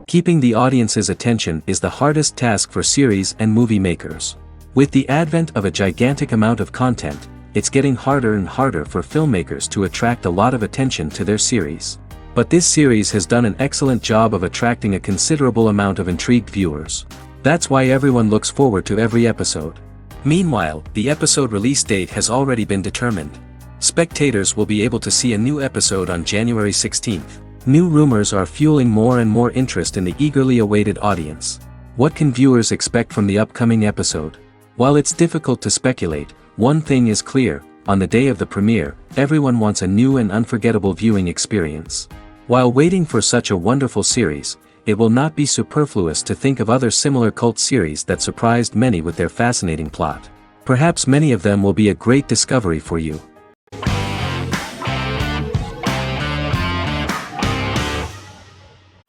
Keeping the audience's attention is the hardest task for series and movie makers. With the advent of a gigantic amount of content, it's getting harder and harder for filmmakers to attract a lot of attention to their series. But this series has done an excellent job of attracting a considerable amount of intrigued viewers. That's why everyone looks forward to every episode. Meanwhile, the episode release date has already been determined. Spectators will be able to see a new episode on January 16th. New rumors are fueling more and more interest in the eagerly awaited audience. What can viewers expect from the upcoming episode? While it's difficult to speculate, one thing is clear: on the day of the premiere, everyone wants a new and unforgettable viewing experience. While waiting for such a wonderful series, it will not be superfluous to think of other similar cult series that surprised many with their fascinating plot. Perhaps many of them will be a great discovery for you.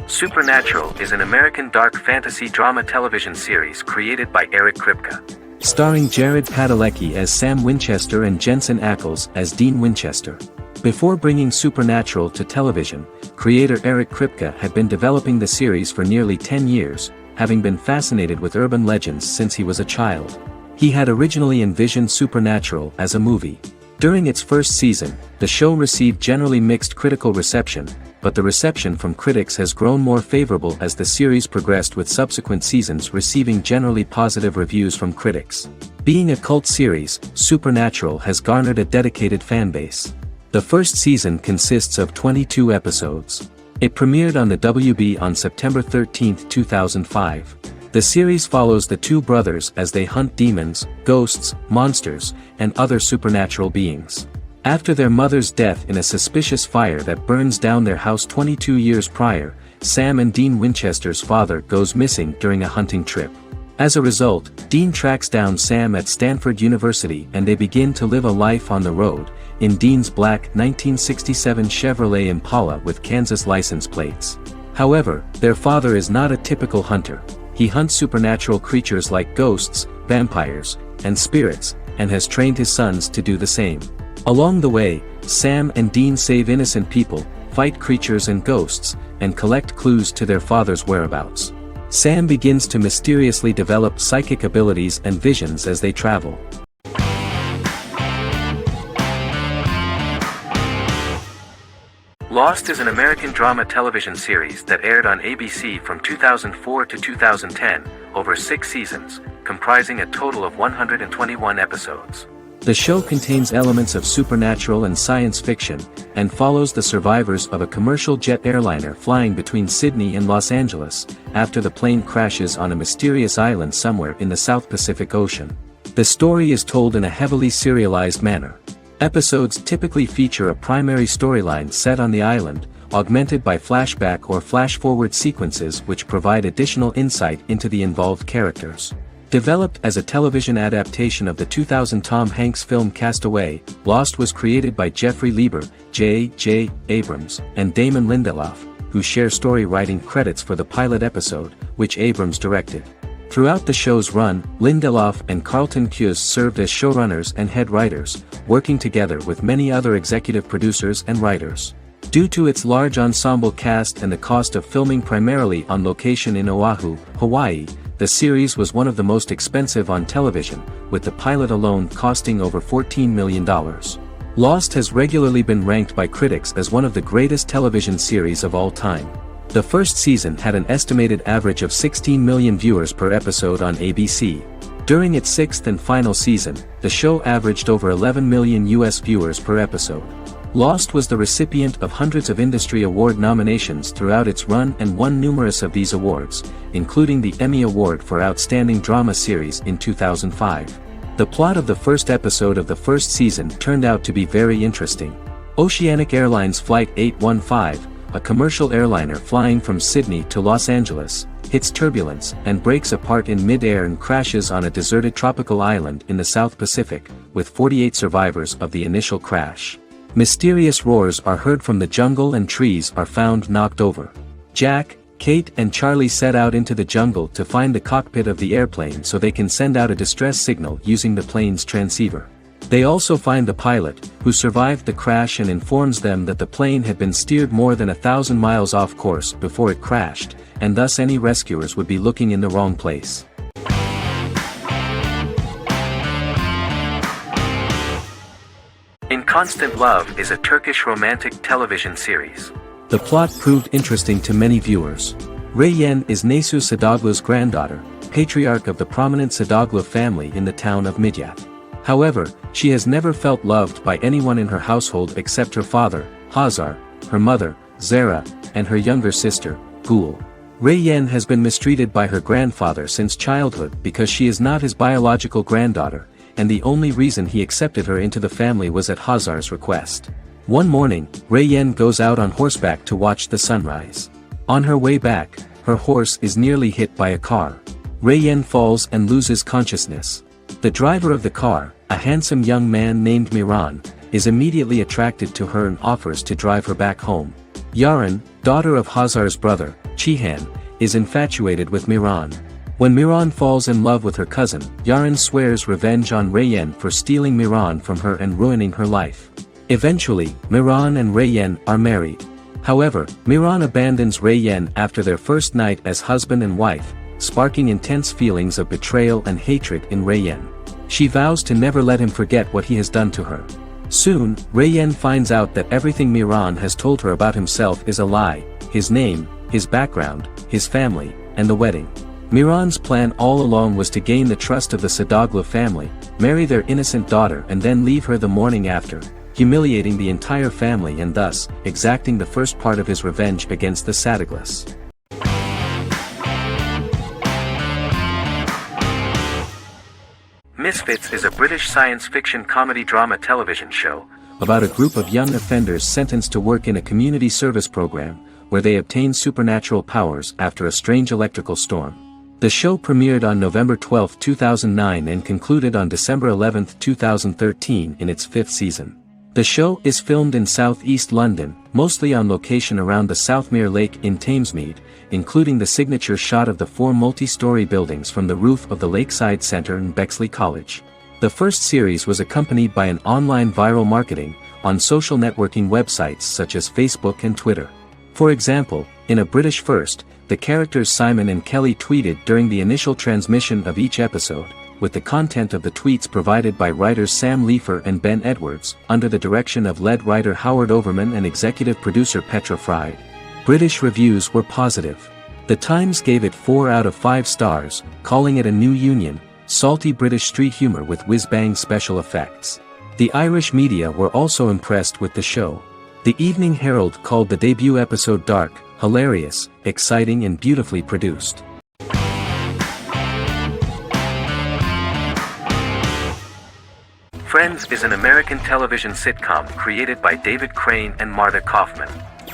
Supernatural is an American dark fantasy drama television series created by Eric Kripke. Starring Jared Padalecki as Sam Winchester and Jensen Ackles as Dean Winchester. Before bringing Supernatural to television, creator Eric Kripke had been developing the series for nearly 10 years, having been fascinated with urban legends since he was a child. He had originally envisioned Supernatural as a movie. During its first season, the show received generally mixed critical reception, but the reception from critics has grown more favorable as the series progressed, with subsequent seasons receiving generally positive reviews from critics. Being a cult series, Supernatural has garnered a dedicated fanbase. The first season consists of 22 episodes. It premiered on the WB on September 13, 2005. The series follows the two brothers as they hunt demons, ghosts, monsters, and other supernatural beings. After their mother's death in a suspicious fire that burns down their house 22 years prior, Sam and Dean Winchester's father goes missing during a hunting trip. As a result, Dean tracks down Sam at Stanford University and they begin to live a life on the road, in Dean's black 1967 Chevrolet Impala with Kansas license plates. However, their father is not a typical hunter. He hunts supernatural creatures like ghosts, vampires, and spirits, and has trained his sons to do the same. Along the way, Sam and Dean save innocent people, fight creatures and ghosts, and collect clues to their father's whereabouts. Sam begins to mysteriously develop psychic abilities and visions as they travel. Lost is an American drama television series that aired on ABC from 2004 to 2010, over 6 seasons, comprising a total of 121 episodes. The show contains elements of supernatural and science fiction, and follows the survivors of a commercial jet airliner flying between Sydney and Los Angeles, after the plane crashes on a mysterious island somewhere in the South Pacific Ocean. The story is told in a heavily serialized manner. Episodes typically feature a primary storyline set on the island, augmented by flashback or flash-forward sequences which provide additional insight into the involved characters. Developed as a television adaptation of the 2000 Tom Hanks film Castaway, Lost was created by Jeffrey Lieber, J.J. Abrams, and Damon Lindelof, who share story writing credits for the pilot episode, which Abrams directed. Throughout the show's run, Lindelof and Carlton Cuse served as showrunners and head writers, working together with many other executive producers and writers. Due to its large ensemble cast and the cost of filming primarily on location in Oahu, Hawaii, the series was one of the most expensive on television, with the pilot alone costing over $14 million. Lost has regularly been ranked by critics as one of the greatest television series of all time. The first season had an estimated average of 16 million viewers per episode on ABC. During its 6th and final season, the show averaged over 11 million US viewers per episode. Lost was the recipient of hundreds of industry award nominations throughout its run and won numerous of these awards, including the Emmy Award for Outstanding Drama Series in 2005. The plot of the first episode of the first season turned out to be very interesting. Oceanic Airlines Flight 815, a commercial airliner flying from Sydney to Los Angeles, hits turbulence and breaks apart in mid-air and crashes on a deserted tropical island in the South Pacific, with 48 survivors of the initial crash. Mysterious roars are heard from the jungle and trees are found knocked over. Jack, Kate and Charlie set out into the jungle to find the cockpit of the airplane so they can send out a distress signal using the plane's transceiver. They also find the pilot, who survived the crash and informs them that the plane had been steered more than 1,000 miles off course before it crashed, and thus any rescuers would be looking in the wrong place. In Constant Love is a Turkish romantic television series. The plot proved interesting to many viewers. Reyyen is Nesu Sadoglu's granddaughter, patriarch of the prominent Sadoglu family in the town of Midyat. However, she has never felt loved by anyone in her household except her father, Hazar, her mother, Zara, and her younger sister, Gul. Reyyen has been mistreated by her grandfather since childhood because she is not his biological granddaughter, and the only reason he accepted her into the family was at Hazar's request. One morning, Reyyen goes out on horseback to watch the sunrise. On her way back, her horse is nearly hit by a car. Reyyen falls and loses consciousness. The driver of the car, a handsome young man named Miran, is immediately attracted to her and offers to drive her back home. Yaren, daughter of Hazar's brother, Cihan, is infatuated with Miran. When Miran falls in love with her cousin, Yaren swears revenge on Reyyen for stealing Miran from her and ruining her life. Eventually, Miran and Reyyen are married. However, Miran abandons Reyyen after their first night as husband and wife, sparking intense feelings of betrayal and hatred in Reyyen. She vows to never let him forget what he has done to her. Soon, Reyyen finds out that everything Miran has told her about himself is a lie: his name, his background, his family, and the wedding. Miran's plan all along was to gain the trust of the Sadoglu family, marry their innocent daughter and then leave her the morning after, humiliating the entire family and thus, exacting the first part of his revenge against the Sadoglus. Misfits is a British science fiction comedy drama television show about a group of young offenders sentenced to work in a community service program, where they obtain supernatural powers after a strange electrical storm. The show premiered on November 12, 2009 and concluded on December 11, 2013 in its 5th season. The show is filmed in southeast London, mostly on location around the Southmere Lake in Thamesmead, including the signature shot of the 4 multi-story buildings from the roof of the Lakeside Centre in Bexley College. The first series was accompanied by an online viral marketing on social networking websites such as Facebook and Twitter. For example, in a British first, the characters Simon and Kelly tweeted during the initial transmission of each episode, with the content of the tweets provided by writers Sam Leifer and Ben Edwards, under the direction of lead writer Howard Overman and executive producer Petra Fried. British reviews were positive. The Times gave it 4 out of 5 stars, calling it a new union, salty British street humour with whiz-bang special effects. The Irish media were also impressed with the show. The Evening Herald called the debut episode dark, hilarious, exciting and beautifully produced. Friends is an American television sitcom created by David Crane and Marta Kaufman.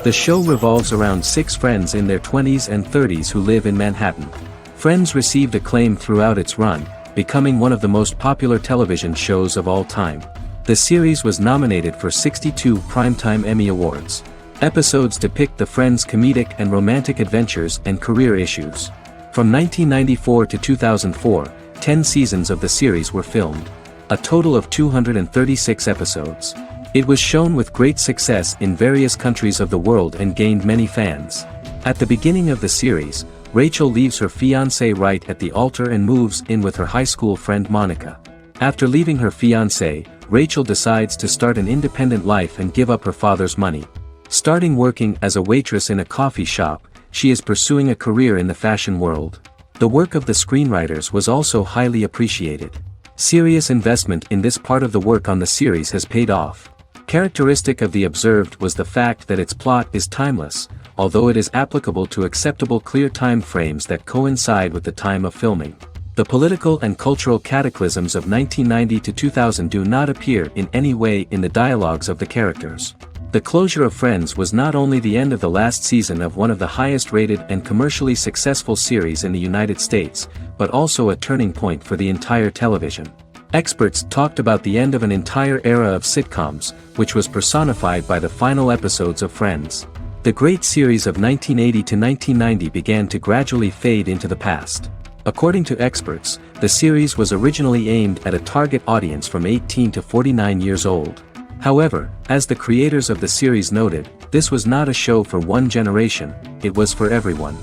The show revolves around 6 friends in their 20s and 30s who live in Manhattan. Friends received acclaim throughout its run, becoming one of the most popular television shows of all time. The series was nominated for 62 Primetime Emmy Awards. Episodes depict the friends' comedic and romantic adventures and career issues. From 1994 to 2004, 10 seasons of the series were filmed. A total of 236 episodes. It was shown with great success in various countries of the world and gained many fans. At the beginning of the series, Rachel leaves her fiancé right at the altar and moves in with her high school friend Monica. After leaving her fiancé, Rachel decides to start an independent life and give up her father's money. Starting working as a waitress in a coffee shop, she is pursuing a career in the fashion world. The work of the screenwriters was also highly appreciated. Serious investment in this part of the work on the series has paid off. Characteristic of The Observed was the fact that its plot is timeless, although it is applicable to acceptable clear time frames that coincide with the time of filming. The political and cultural cataclysms of 1990 to 2000 do not appear in any way in the dialogues of the characters. The closure of Friends was not only the end of the last season of one of the highest-rated and commercially successful series in the United States, but also a turning point for the entire television. Experts talked about the end of an entire era of sitcoms, which was personified by the final episodes of Friends. The great series of 1980 to 1990 began to gradually fade into the past. According to experts, the series was originally aimed at a target audience from 18 to 49 years old. However, as the creators of the series noted, this was not a show for one generation, it was for everyone.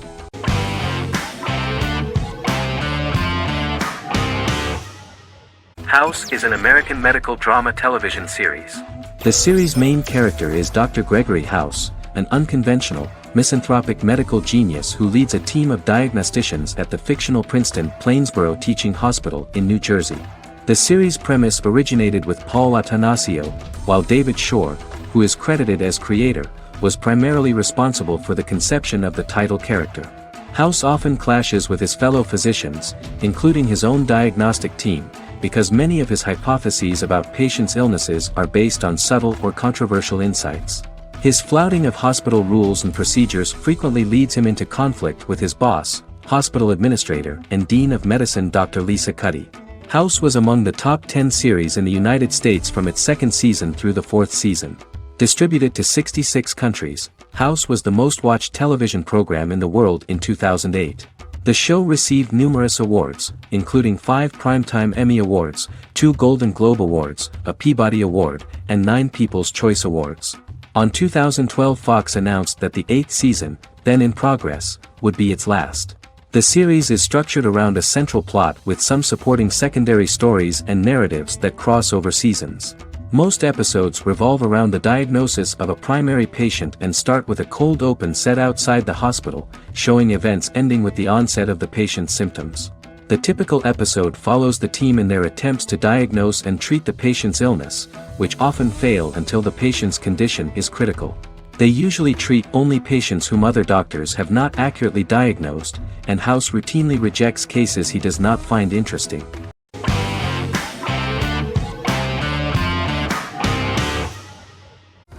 House is an American medical drama television series. The series' main character is Dr. Gregory House, an unconventional, misanthropic medical genius who leads a team of diagnosticians at the fictional Princeton Plainsboro Teaching Hospital in New Jersey. The series' premise originated with Paul Attanasio, while David Shore, who is credited as creator, was primarily responsible for the conception of the title character. House often clashes with his fellow physicians, including his own diagnostic team, because many of his hypotheses about patients' illnesses are based on subtle or controversial insights. His flouting of hospital rules and procedures frequently leads him into conflict with his boss, hospital administrator and dean of medicine Dr. Lisa Cuddy. House was among the top 10 series in the United States from its second season through the fourth season. Distributed to 66 countries, House was the most-watched television program in the world in 2008. The show received numerous awards, including 5 Primetime Emmy Awards, 2 Golden Globe Awards, a Peabody Award, and 9 People's Choice Awards. On 2012, Fox announced that the 8th season, then in progress, would be its last. The series is structured around a central plot with some supporting secondary stories and narratives that cross over seasons. Most episodes revolve around the diagnosis of a primary patient and start with a cold open set outside the hospital, showing events ending with the onset of the patient's symptoms. The typical episode follows the team in their attempts to diagnose and treat the patient's illness, which often fail until the patient's condition is critical. They usually treat only patients whom other doctors have not accurately diagnosed, and House routinely rejects cases he does not find interesting.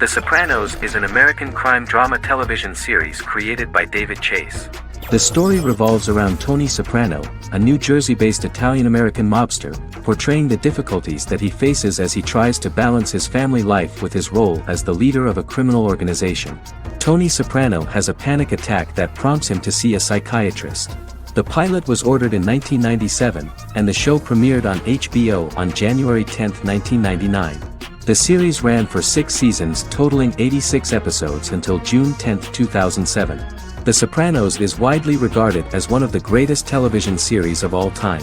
The Sopranos is an American crime drama television series created by David Chase. The story revolves around Tony Soprano, a New Jersey-based Italian-American mobster, portraying the difficulties that he faces as he tries to balance his family life with his role as the leader of a criminal organization. Tony Soprano has a panic attack that prompts him to see a psychiatrist. The pilot was ordered in 1997, and the show premiered on HBO on January 10, 1999. The series ran for 6 seasons totaling 86 episodes until June 10, 2007. The Sopranos is widely regarded as one of the greatest television series of all time.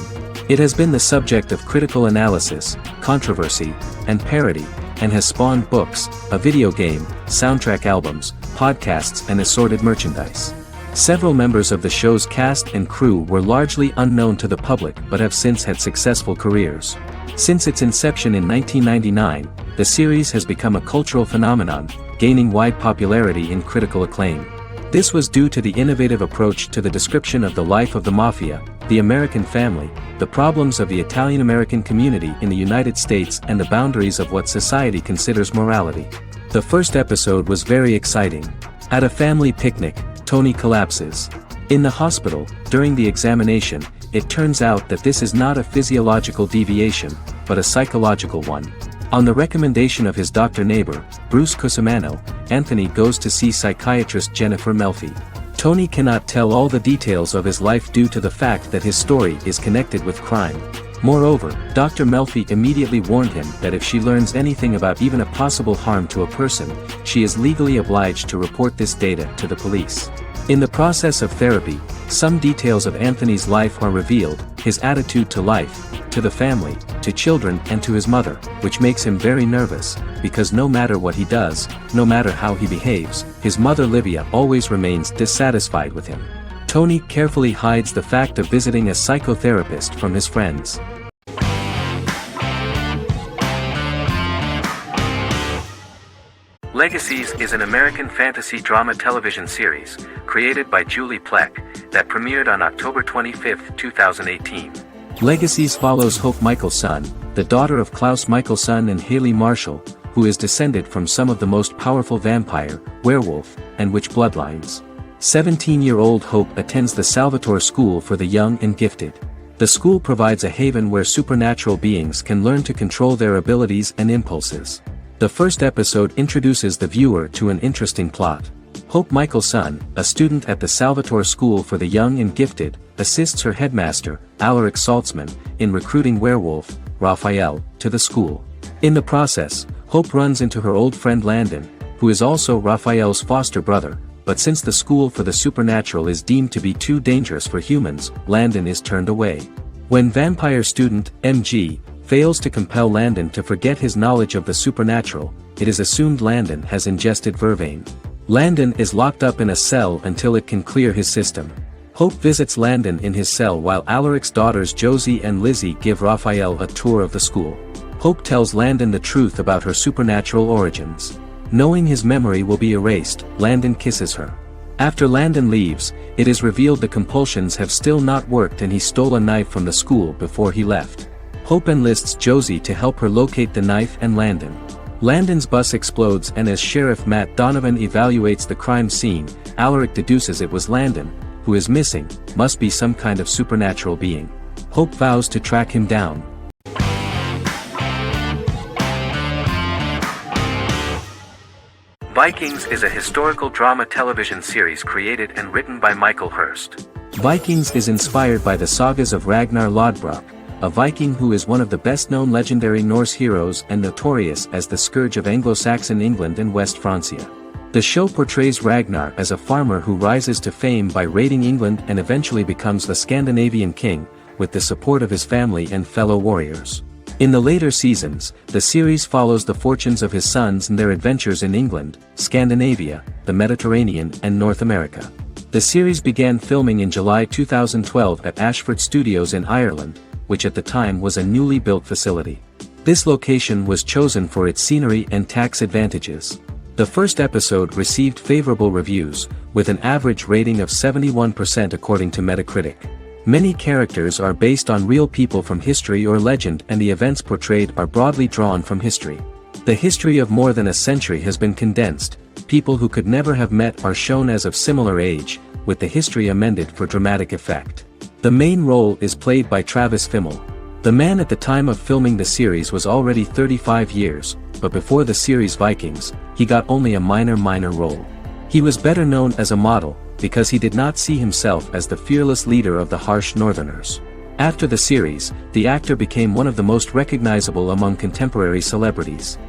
It has been the subject of critical analysis, controversy, and parody, and has spawned books, a video game, soundtrack albums, podcasts and assorted merchandise. Several members of the show's cast and crew were largely unknown to the public but have since had successful careers. Since its inception in 1999, the series has become a cultural phenomenon, gaining wide popularity and critical acclaim. This was due to the innovative approach to the description of the life of the mafia, the American family, the problems of the Italian-American community in the United States and the boundaries of what society considers morality. The first episode was very exciting. At a family picnic, Tony collapses. In the hospital, during the examination, it turns out that this is not a physiological deviation, but a psychological one. On the recommendation of his doctor neighbor, Bruce Cusimano, Anthony goes to see psychiatrist Jennifer Melfi. Tony cannot tell all the details of his life due to the fact that his story is connected with crime. Moreover, Dr. Melfi immediately warned him that if she learns anything about even a possible harm to a person, she is legally obliged to report this data to the police. In the process of therapy, some details of Anthony's life are revealed, his attitude to life, to the family, to children and to his mother, which makes him very nervous, because no matter what he does, no matter how he behaves, his mother Livia always remains dissatisfied with him. Tony carefully hides the fact of visiting a psychotherapist from his friends. Legacies is an American fantasy drama television series, created by Julie Plec, that premiered on October 25, 2018. Legacies follows Hope Michelson, the daughter of Klaus Michelson and Haley Marshall, who is descended from some of the most powerful vampire, werewolf, and witch bloodlines. 17-year-old Hope attends the Salvatore School for the Young and Gifted. The school provides a haven where supernatural beings can learn to control their abilities and impulses. The first episode introduces the viewer to an interesting plot. Hope Michelson, a student at the Salvatore School for the Young and Gifted, assists her headmaster, Alaric Saltzman, in recruiting werewolf, Raphael, to the school. In the process, Hope runs into her old friend Landon, who is also Raphael's foster brother, but since the school for the supernatural is deemed to be too dangerous for humans, Landon is turned away. When vampire student, MG, fails to compel Landon to forget his knowledge of the supernatural. It is assumed Landon has ingested vervain. Landon is locked up in a cell until it can clear his system. Hope visits Landon in his cell while Alaric's daughters Josie and Lizzie give Raphael a tour of the school. Hope tells Landon the truth about her supernatural origins. Knowing his memory will be erased, Landon kisses her. After Landon leaves, it is revealed the compulsions have still not worked and he stole a knife from the school before he left. Hope enlists Josie to help her locate the knife and Landon. Landon's bus explodes and as Sheriff Matt Donovan evaluates the crime scene, Alaric deduces it was Landon, who is missing, must be some kind of supernatural being. Hope vows to track him down. Vikings is a historical drama television series created and written by Michael Hurst. Vikings is inspired by the sagas of Ragnar Lodbrok, a Viking who is one of the best-known legendary Norse heroes and notorious as the scourge of Anglo-Saxon England and West Francia. The show portrays Ragnar as a farmer who rises to fame by raiding England and eventually becomes the Scandinavian king, with the support of his family and fellow warriors. In the later seasons, the series follows the fortunes of his sons and their adventures in England, Scandinavia, the Mediterranean and North America. The series began filming in July 2012 at Ashford Studios in Ireland, which at the time was a newly built facility. This location was chosen for its scenery and tax advantages. The first episode received favorable reviews, with an average rating of 71% according to Metacritic. Many characters are based on real people from history or legend and the events portrayed are broadly drawn from history. The history of more than a century has been condensed, people who could never have met are shown as of similar age, with the history amended for dramatic effect. The main role is played by Travis Fimmel. The man at the time of filming the series was already 35 years, but before the series Vikings, he got only a minor role. He was better known as a model, because he did not see himself as the fearless leader of the harsh Northerners. After the series, the actor became one of the most recognizable among contemporary celebrities.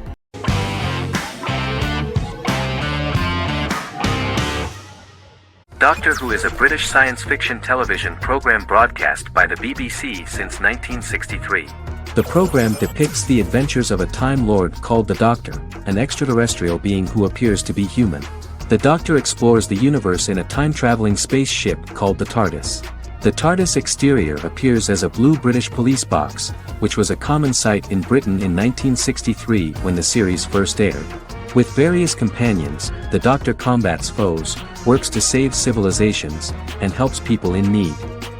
Doctor Who is a British science fiction television program broadcast by the BBC since 1963. The program depicts the adventures of a Time Lord called the Doctor, an extraterrestrial being who appears to be human. The Doctor explores the universe in a time-traveling spaceship called the TARDIS. The TARDIS exterior appears as a blue British police box, which was a common sight in Britain in 1963 when the series first aired. With various companions, the Doctor combats foes, works to save civilizations, and helps people in need.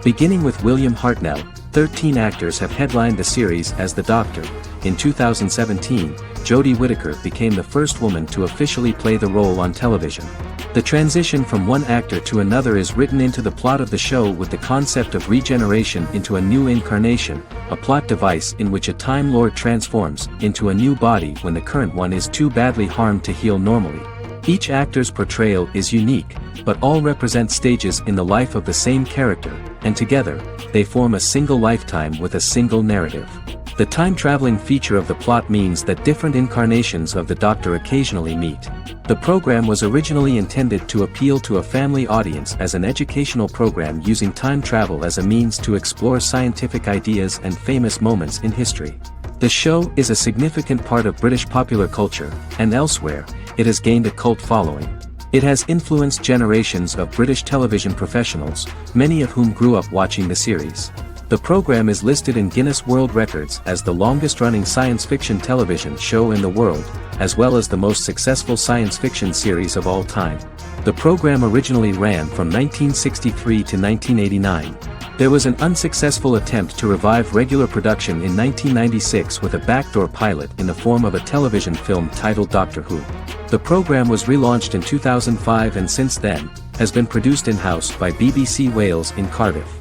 Beginning with William Hartnell, 13 actors have headlined the series as the Doctor. In 2017, Jodie Whittaker became the first woman to officially play the role on television. The transition from one actor to another is written into the plot of the show with the concept of regeneration into a new incarnation, a plot device in which a Time Lord transforms into a new body when the current one is too badly harmed to heal normally. Each actor's portrayal is unique, but all represent stages in the life of the same character, and together, they form a single lifetime with a single narrative. The time-traveling feature of the plot means that different incarnations of the Doctor occasionally meet. The program was originally intended to appeal to a family audience as an educational program using time travel as a means to explore scientific ideas and famous moments in history. The show is a significant part of British popular culture, and elsewhere, it has gained a cult following. It has influenced generations of British television professionals, many of whom grew up watching the series. The program is listed in Guinness World Records as the longest-running science fiction television show in the world, as well as the most successful science fiction series of all time. The program originally ran from 1963 to 1989. There was an unsuccessful attempt to revive regular production in 1996 with a backdoor pilot in the form of a television film titled Doctor Who. The program was relaunched in 2005 and since then, has been produced in-house by BBC Wales in Cardiff.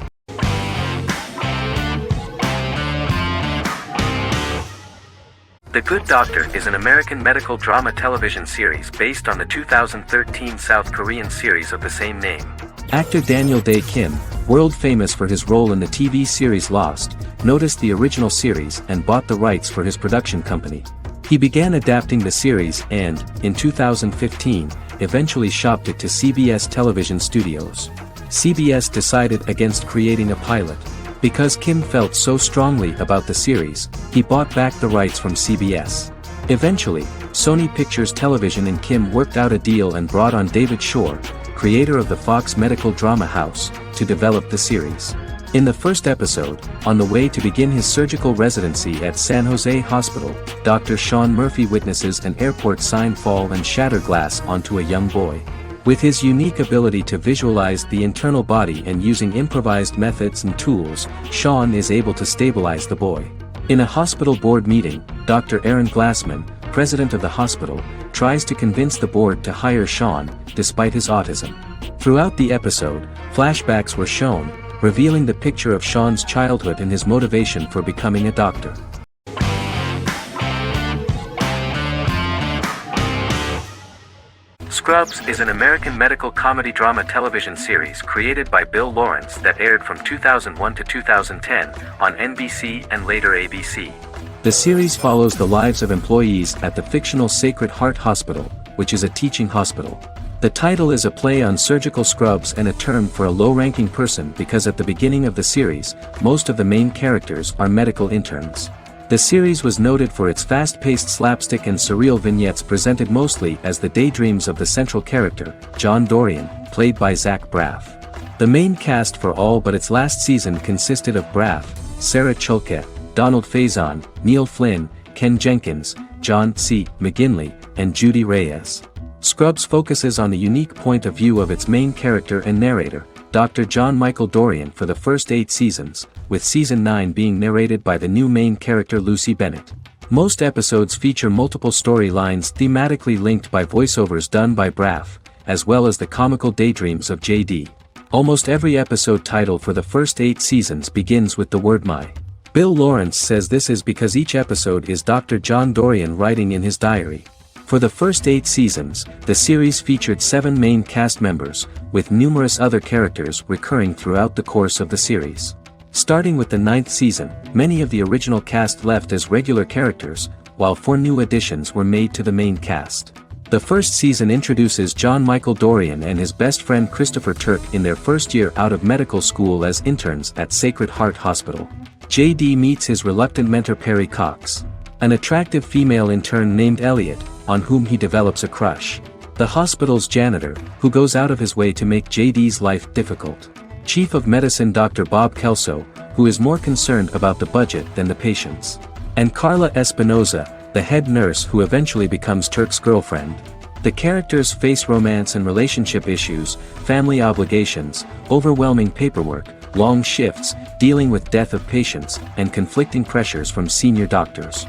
The Good Doctor is an American medical drama television series based on the 2013 South Korean series of the same name. Actor Daniel Dae Kim, world famous for his role in the TV series Lost, noticed the original series and bought the rights for his production company. He began adapting the series and, in 2015, eventually shopped it to CBS Television Studios. CBS decided against creating a pilot. Because Kim felt so strongly about the series, he bought back the rights from CBS. Eventually, Sony Pictures Television and Kim worked out a deal and brought on David Shore, creator of the Fox medical drama house, to develop the series. In the first episode, on the way to begin his surgical residency at San Jose Hospital, Dr. Sean Murphy witnesses an airport sign fall and shatter glass onto a young boy. With his unique ability to visualize the internal body and using improvised methods and tools, Sean is able to stabilize the boy. In a hospital board meeting, Dr. Aaron Glassman, president of the hospital, tries to convince the board to hire Sean, despite his autism. Throughout the episode, flashbacks were shown, revealing the picture of Sean's childhood and his motivation for becoming a doctor. Scrubs is an American medical comedy drama television series created by Bill Lawrence that aired from 2001 to 2010 on NBC and later ABC. The series follows the lives of employees at the fictional Sacred Heart Hospital, which is a teaching hospital. The title is a play on surgical scrubs and a term for a low-ranking person because at the beginning of the series, most of the main characters are medical interns. The series was noted for its fast-paced slapstick and surreal vignettes presented mostly as the daydreams of the central character, John Dorian, played by Zach Braff. The main cast for all but its last season consisted of Braff, Sarah Chulke, Donald Faison, Neil Flynn, Ken Jenkins, John C. McGinley, and Judy Reyes. Scrubs focuses on the unique point of view of its main character and narrator, Dr. John Michael Dorian for the first 8 seasons, with season 9 being narrated by the new main character Lucy Bennett. Most episodes feature multiple storylines thematically linked by voiceovers done by Braff, as well as the comical daydreams of JD. Almost every episode title for the first 8 seasons begins with the word my. Bill Lawrence says this is because each episode is Dr. John Dorian writing in his diary. For the first 8 seasons, the series featured 7 main cast members, with numerous other characters recurring throughout the course of the series. Starting with the 9th season, many of the original cast left as regular characters, while 4 new additions were made to the main cast. The first season introduces John Michael Dorian and his best friend Christopher Turk in their first year out of medical school as interns at Sacred Heart Hospital. JD meets his reluctant mentor Perry Cox, an attractive female intern named Elliot, on whom he develops a crush. The hospital's janitor, who goes out of his way to make JD's life difficult. Chief of Medicine Dr. Bob Kelso, who is more concerned about the budget than the patients. And Carla Espinoza, the head nurse who eventually becomes Turk's girlfriend. The characters face romance and relationship issues, family obligations, overwhelming paperwork, long shifts, dealing with death of patients, and conflicting pressures from senior doctors.